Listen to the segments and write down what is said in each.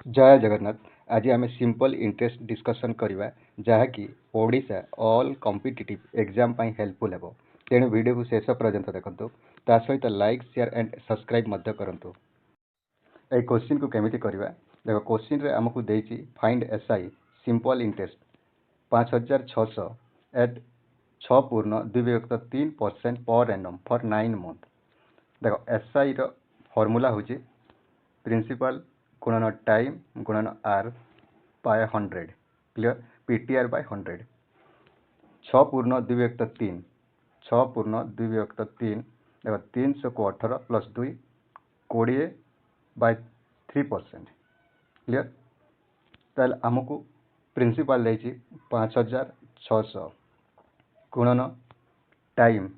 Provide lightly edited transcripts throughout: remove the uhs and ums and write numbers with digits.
जय जगन्नाथ। आज आम सिंपल इंटरेस्ट डिस्कसन करवा जहाँकि Odisha all competitive exam helpful हेबो। तेणु वीडियो को शेष पर्यंत देखंतु। ता सहित लाइक शेयर एंड सब्सक्राइब मध्य करंतु। ए क्वेश्चन को केमिति करवा देखो क्वेश्चन रे हमकु देछि find SI simple interest 5600 at 6.2/3% per annum for 9 month. देखो एसआई रो फार्मूला होछि प्रिंसिपल गुणन टाइम गुणन R by 100 clear PTR by 100 6.2/3 6.2/3 देखो 300 को 18 प्लस 2 20/3% क्लियर। ताल आमको प्रिंसिपल देछि 5600 गुणन टाइम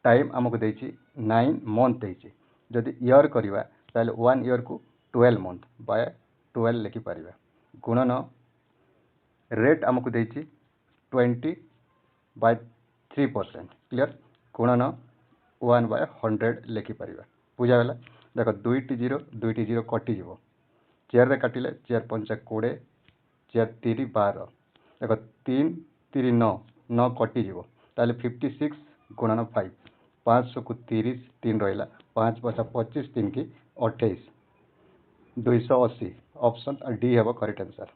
टाइम आमको देछि 9 मंथ देछि। जदि ईयर करवा ताल 1 ईयर को 12 मंथ बाय 12 लिखि परिबा गुणन रेट आमको देछि 20/3% क्लियर गुणन 1/100 लिखि परिबा बुझा गला। देखो 2टी 0 कटि जीवो चेयर रे काटिले चेयर 5 20 चेयर 3 12 देखो 3 3 9 9 कटि जीवो ताले 56 गुणन 5 500 को 30 3 रहिला 5 5 25 3 की 28 280 ऑप्शन डी हेबो करेक्ट आंसर।